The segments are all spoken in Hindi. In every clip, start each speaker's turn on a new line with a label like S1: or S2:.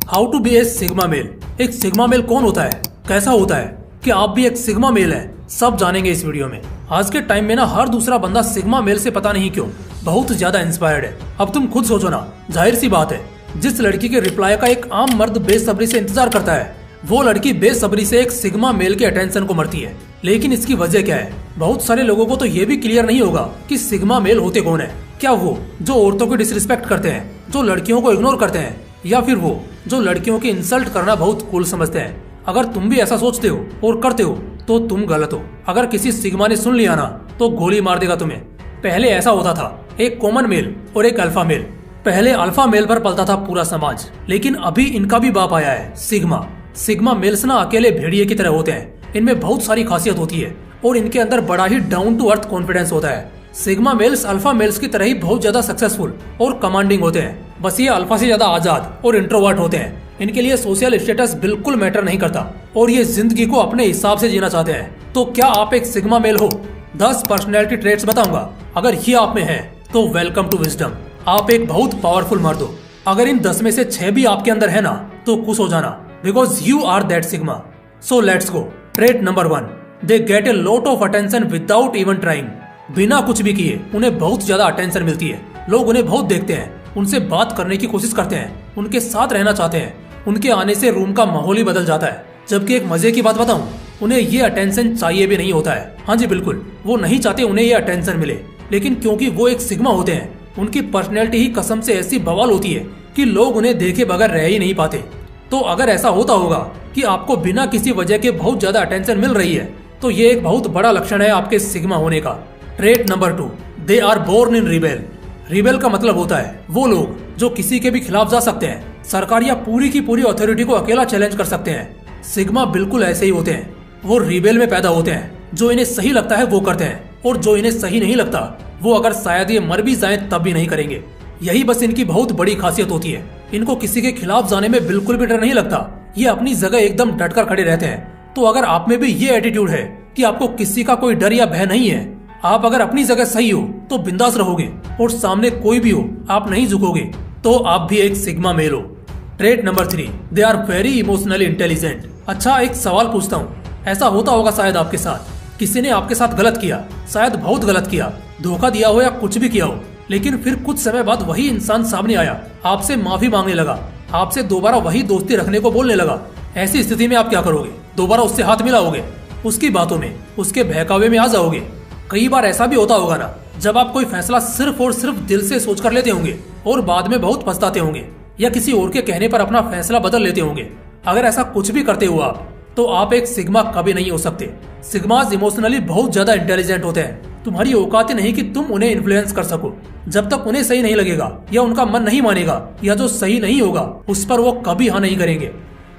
S1: How to be a sigma male. एक सिग्मा मेल कौन होता है, कैसा होता है, कि आप भी एक सिग्मा मेल है, सब जानेंगे इस वीडियो में। आज के टाइम में ना हर दूसरा बंदा सिग्मा मेल से पता नहीं क्यों बहुत ज्यादा इंस्पायर्ड है। अब तुम खुद सोचो ना, जाहिर सी बात है, जिस लड़की के रिप्लाई का एक आम मर्द बेसब्री से इंतजार करता है, वो लड़की बेसब्री से एक सिग्मा मेल के अटेंशन को मरती है। लेकिन इसकी वजह क्या है? बहुत सारे लोगों को तो ये भी क्लियर नहीं होगा कि सिग्मा मेल होते कौन है। क्या वो जो औरतों की डिसरिस्पेक्ट करते हैं, जो लड़कियों को इग्नोर करते हैं, या फिर वो जो लड़कियों की इंसल्ट करना बहुत कूल समझते हैं? अगर तुम भी ऐसा सोचते हो और करते हो तो तुम गलत हो। अगर किसी सिग्मा ने सुन लिया ना तो गोली मार देगा तुम्हें। पहले ऐसा होता था, एक कॉमन मेल और एक अल्फा मेल। पहले अल्फा मेल पर पलता था पूरा समाज, लेकिन अभी इनका भी बाप आया है, सिग्मा। सिग्मा मेल्स ना अकेले भेड़िए की तरह होते हैं। इनमें बहुत सारी खासियत होती है और इनके अंदर बड़ा ही डाउन टू अर्थ कॉन्फिडेंस होता है। सिग्मा मेल्स अल्फा मेल्स की तरह ही बहुत ज्यादा सक्सेसफुल और कमांडिंग होते हैं। बस ये अल्फा से ज्यादा आजाद और इंट्रोवर्ट होते हैं। इनके लिए सोशल स्टेटस बिल्कुल मैटर नहीं करता और ये जिंदगी को अपने हिसाब से जीना चाहते हैं। तो क्या आप एक सिग्मा मेल हो? 10 पर्सनैलिटी ट्रेट्स बताऊंगा। अगर ये आप में है तो वेलकम टू विजडम। आप एक बहुत पावरफुल मर्द हो। अगर इन 10 में से 6 भी आपके अंदर है ना तो खुश हो जाना, because you are that sigma. So let's go. Trait number 1, they get a lot of attention without even trying. बिना कुछ भी किए उन्हें बहुत ज्यादा अटेंशन मिलती है। लोग उन्हें बहुत देखते हैं, उनसे बात करने की कोशिश करते हैं, उनके साथ रहना चाहते हैं। उनके आने से रूम का माहौल ही बदल जाता है। जबकि एक मजे की बात बताऊं, उन्हें ये अटेंशन चाहिए भी नहीं होता है। हाँ जी बिल्कुल, वो नहीं चाहते उन्हें ये अटेंशन मिले, लेकिन क्योंकि वो एक सिग्मा होते हैं, उनकी पर्सनैलिटी ही कसम से ऐसी बवाल होती है कि लोग उन्हें देखे बगैर रह ही नहीं पाते। तो अगर ऐसा होता होगा कि आपको बिना किसी वजह के बहुत ज्यादा अटेंशन मिल रही है, तो ये एक बहुत बड़ा लक्षण है आपके सिग्मा होने का। Trait number 2, they are born in rebel. Rebel का मतलब होता है वो लोग जो किसी के भी खिलाफ जा सकते हैं, सरकार या पूरी की पूरी अथॉरिटी को अकेला चैलेंज कर सकते हैं। सिग्मा बिल्कुल ऐसे ही होते हैं। वो रिबेल में पैदा होते हैं। जो इन्हें सही लगता है वो करते हैं, और जो इन्हें सही नहीं लगता वो अगर शायद ये मर भी जाएं तब भी नहीं करेंगे। यही बस इनकी बहुत बड़ी खासियत होती है। इनको किसी के खिलाफ जाने में बिल्कुल भी डर नहीं लगता। ये अपनी जगह एकदम डटकर खड़े रहते हैं। तो अगर आप में भी ये एटीट्यूड है कि आपको किसी का कोई डर या भय नहीं है, आप अगर अपनी जगह सही हो तो बिंदास रहोगे और सामने कोई भी हो आप नहीं झुकोगे, तो आप भी एक सिग्मा मेल हो। Trait number 3, they are very emotionally intelligent. अच्छा, एक सवाल पूछता हूँ, ऐसा होता होगा शायद आपके साथ, किसी ने आपके साथ गलत किया, शायद बहुत गलत किया, धोखा दिया हो या कुछ भी किया हो, लेकिन फिर कुछ समय बाद वही इंसान सामने आया, आपसे माफी मांगने लगा, आपसे दोबारा वही दोस्ती रखने को बोलने लगा। ऐसी स्थिति में आप क्या करोगे? दोबारा उससे हाथ मिलाओगे? उसकी बातों में, उसके बहकावे में आ जाओगे? कई बार ऐसा भी होता होगा ना, जब आप कोई फैसला सिर्फ और सिर्फ दिल से सोच कर लेते होंगे और बाद में बहुत पछताते होंगे, या किसी और के कहने पर अपना फैसला बदल लेते होंगे। अगर ऐसा कुछ भी करते हो आप, तो आप एक सिग्मा कभी नहीं हो सकते। सिग्मास इमोशनली बहुत ज्यादा इंटेलिजेंट होते हैं। तुम्हारी औकात नहीं कि तुम उन्हें इन्फ्लुएंस कर सको। जब तक उन्हें सही नहीं लगेगा या उनका मन नहीं मानेगा या जो सही नहीं होगा उस पर वो कभी हाँ नहीं करेंगे।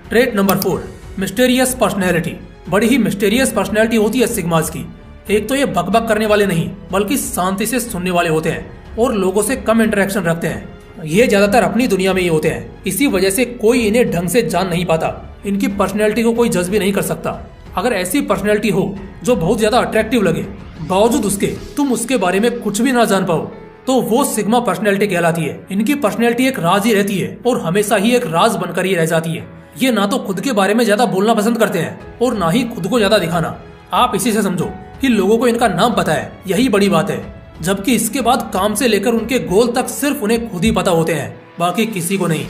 S1: Trait number 4, mysterious personality. बड़ी ही मिस्टेरियस पर्सनैलिटी होती है सिग्मास की। एक तो ये बकबक करने वाले नहीं बल्कि शांति से सुनने वाले होते हैं और लोगों से कम इंटरेक्शन रखते हैं। ये ज्यादातर अपनी दुनिया में ही होते हैं। इसी वजह से कोई इन्हें ढंग से जान नहीं पाता। इनकी पर्सनैलिटी को कोई जज भी नहीं कर सकता। अगर ऐसी पर्सनैलिटी हो जो बहुत ज्यादा अट्रैक्टिव लगे, बावजूद उसके तुम उसके बारे में कुछ भी ना जान पाओ, तो वो सिग्मा पर्सनैलिटी कहलाती है। इनकी पर्सनैलिटी एक राज ही रहती है और हमेशा ही एक राज बनकर ही रह जाती है। ये ना तो खुद के बारे में ज्यादा बोलना पसंद करते हैं और ना ही खुद को ज्यादा दिखाना। आप इसी से समझो कि लोगों को इनका नाम पता है, यही बड़ी बात है। जबकि इसके बाद काम से लेकर उनके गोल तक सिर्फ उन्हें खुद ही पता होते हैं, बाकी किसी को नहीं।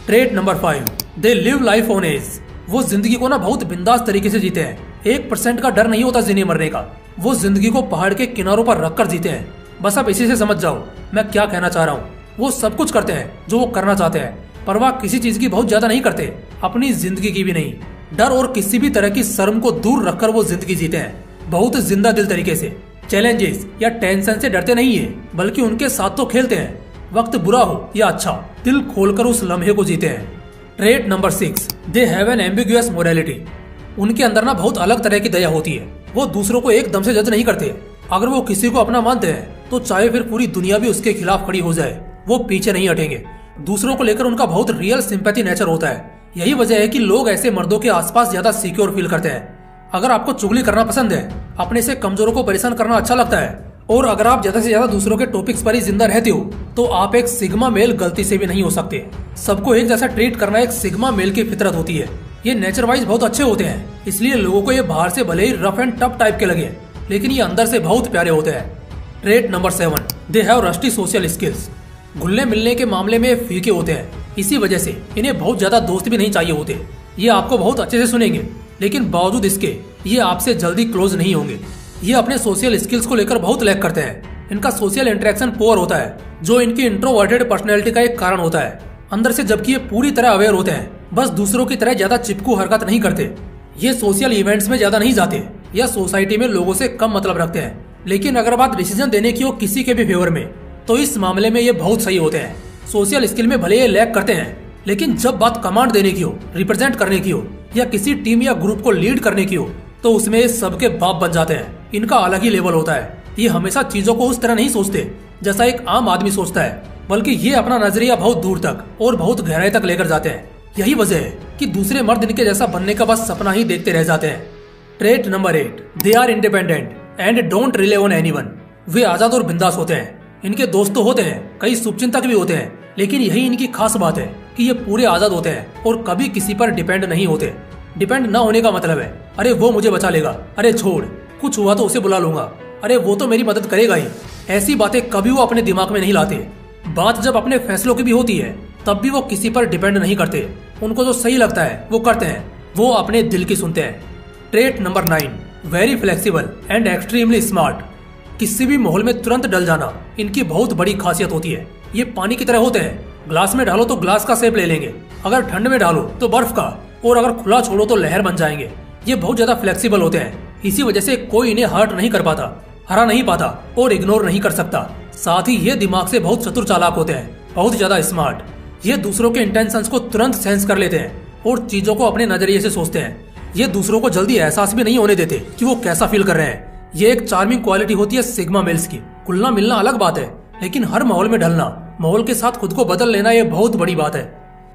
S1: Trait number 5, they live life on edge. वो जिंदगी को ना बहुत बिंदास तरीके से जीते हैं। 1% का डर नहीं होता जीने मरने का। वो जिंदगी को पहाड़ के किनारों पर रखकर जीते हैं। बस आप इसी से समझ जाओ मैं क्या कहना चाह रहा हूँ। वो सब कुछ करते हैं जो वो करना चाहते हैं। परवाह किसी चीज की बहुत ज्यादा नहीं करते, अपनी जिंदगी की भी नहीं। डर और किसी भी तरह की शर्म को दूर रखकर वो जिंदगी जीते हैं, बहुत जिंदा दिल तरीके से। चैलेंजेस या टेंशन से डरते नहीं है, बल्कि उनके साथ तो खेलते हैं। वक्त बुरा हो या अच्छा, दिल खोलकर उस लम्हे को जीते हैं। Trait number 6, they have an ambiguous morality. उनके अंदर ना बहुत अलग तरह की दया होती है। वो दूसरों को एकदम से जज नहीं करते। अगर वो किसी को अपना मानते हैं तो चाहे फिर पूरी दुनिया भी उसके खिलाफ खड़ी हो जाए, वो पीछे नहीं हटेंगे। दूसरों को लेकर उनका बहुत रियल सिंपैथी नेचर होता है। यही वजह है कि लोग ऐसे मर्दों के आसपास ज्यादा सिक्योर फील करते हैं। अगर आपको चुगली करना पसंद है, अपने से कमजोरों को परेशान करना अच्छा लगता है और अगर आप ज्यादा से ज्यादा दूसरों के टॉपिक्स पर ही जिंदा रहते हो तो आप एक सिग्मा मेल गलती से भी नहीं हो सकते। सबको एक जैसा ट्रीट करना एक सिग्मा मेल की फितरत होती है। ये नेचर वाइज बहुत अच्छे होते हैं, इसलिए लोगों को ये बाहर से भले ही रफ एंड टफ टाइप के लगे, लेकिन ये अंदर से बहुत प्यारे होते हैं। Trait number 7, they have rusty social skills. घुलने मिलने के मामले में फीके होते हैं, इसी वजह से इन्हें बहुत ज्यादा दोस्त भी नहीं चाहिए होते। ये आपको बहुत अच्छे से सुनेंगे, लेकिन बावजूद इसके ये आपसे जल्दी क्लोज नहीं होंगे। ये अपने सोशल स्किल्स को लेकर बहुत लैक करते हैं। इनका सोशल इंटरेक्शन पुअर होता है, जो इनकी इंट्रोवर्टेड पर्सनैलिटी का एक कारण होता है। अंदर से जबकि ये पूरी तरह अवेयर होते हैं, बस दूसरों की तरह ज्यादा चिपकू हरकत नहीं करते। ये सोशल इवेंट्स में ज्यादा नहीं जाते या सोसाइटी में लोगों से कम मतलब रखते हैं। लेकिन अगर बात डिसीजन देने की हो किसी के भी फेवर में, तो इस मामले में ये बहुत सही होते हैं। सोशल स्किल में भले ये लैक करते हैं, लेकिन जब बात कमांड देने की हो, रिप्रेजेंट करने की हो या किसी टीम या ग्रुप को लीड करने की हो, तो उसमें ये सबके बाप बन जाते हैं। इनका अलग ही लेवल होता है। ये हमेशा चीजों को उस तरह नहीं सोचते जैसा एक आम आदमी सोचता है, बल्कि ये अपना नजरिया बहुत दूर तक और बहुत गहराई तक लेकर जाते हैं। यही वजह है कि दूसरे मर्द इनके जैसा बनने का बस सपना ही देखते रह जाते हैं। Trait number 8, they are independent and don't rely on anyone. वे आजाद और बिंदास होते हैं। इनके दोस्त तो होते हैं, कई शुभचिंतक भी होते हैं, लेकिन यही इनकी खास बात है कि ये पूरे आजाद होते हैं और कभी किसी पर डिपेंड नहीं होते। डिपेंड न होने का मतलब है, अरे वो मुझे बचा लेगा, अरे छोड़, कुछ हुआ तो उसे बुला लूंगा, अरे वो तो मेरी मदद करेगा ही। ऐसी बातें कभी वो अपने दिमाग में नहीं लाते। बात जब अपने फैसलों की भी होती है, तब भी वो किसी पर डिपेंड नहीं करते। उनको जो सही लगता है वो करते हैं, वो अपने दिल की सुनते हैं। Trait number 9, very flexible and extremely smart. किसी भी माहौल में तुरंत डल जाना इनकी बहुत बड़ी खासियत होती है। ये पानी की तरह होते हैं, ग्लास में डालो तो ग्लास का शेप ले लेंगे, अगर ठंड में डालो तो बर्फ का, और अगर खुला छोड़ो तो लहर बन जाएंगे। ये बहुत ज्यादा फ्लेक्सिबल होते हैं, इसी वजह से कोई इन्हें हर्ट नहीं कर पाता, हरा नहीं पाता और इग्नोर नहीं कर सकता। साथ ही ये दिमाग से बहुत चतुर चालाक होते हैं, बहुत ज्यादा स्मार्ट। ये दूसरों के इंटेंशंस को तुरंत सेंस कर लेते हैं और चीजों को अपने नजरिए से सोचते हैं। ये दूसरों को जल्दी एहसास भी नहीं होने देते कि वो कैसा फील कर रहे हैं। ये एक चार्मिंग क्वालिटी होती है सिग्मा मेल्स की। खुलना मिलना अलग बात है, लेकिन हर माहौल में ढलना, माहौल के साथ खुद को बदल लेना, ये बहुत बड़ी बात है।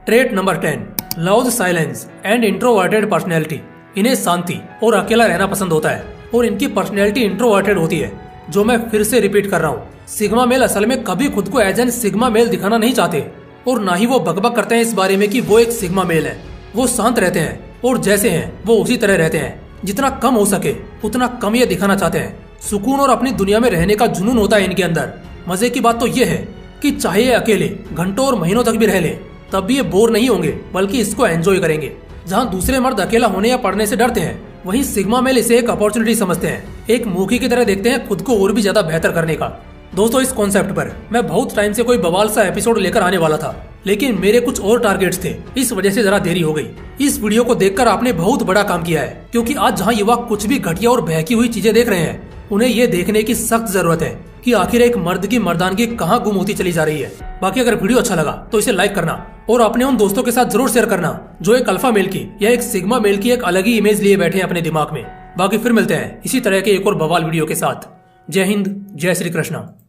S1: Trait number 10, loves silence and introverted personality. इन्हें शांति और अकेला रहना पसंद होता है और इनकी पर्सनैलिटी इंट्रोवर्टेड होती है, जो मैं फिर से रिपीट कर रहा हूँ। सिग्मा मेल असल में कभी खुद को एज एन सिग्मा मेल दिखाना नहीं चाहते और ना ही वो बकबक करते हैं इस बारे में कि वो एक सिग्मा मेल है। वो शांत रहते हैं और जैसे हैं वो उसी तरह रहते हैं। जितना कम हो सके उतना कम ये दिखाना चाहते हैं। सुकून और अपनी दुनिया में रहने का जुनून होता है इनके अंदर। मजे की बात तो ये है कि चाहे ये अकेले घंटों और महीनों तक भी रह ले, तब भी ये बोर नहीं होंगे, बल्कि इसको एंजॉय करेंगे। जहाँ दूसरे मर्द अकेला होने या पढ़ने से डरते हैं, वहीं सिग्मा मेल इसे एक अपॉर्चुनिटी समझते हैं, एक मौके की तरह देखते हैं खुद को और भी ज्यादा बेहतर करने का। दोस्तों, इस कॉन्सेप्ट पर मैं बहुत टाइम से कोई बवाल सा एपिसोड लेकर आने वाला था, लेकिन मेरे कुछ और टारगेट्स थे, इस वजह से जरा देरी हो गई। इस वीडियो को देखकर आपने बहुत बड़ा काम किया है, क्योंकि आज जहाँ युवा कुछ भी घटिया और बहकी हुई चीजें देख रहे हैं, उन्हें ये देखने की सख्त जरूरत है कि आखिर एक मर्द की मर्दानगी कहाँ गुम होती चली जा रही है। बाकी अगर वीडियो अच्छा लगा तो इसे लाइक करना और अपने उन दोस्तों के साथ जरूर शेयर करना जो एक अल्फा मेल की या एक सिग्मा मेल की एक अलग ही इमेज लिए बैठे हैं अपने दिमाग में। बाकी फिर मिलते हैं इसी तरह के एक और बवाल वीडियो के साथ। जय हिंद, जय श्री कृष्णा।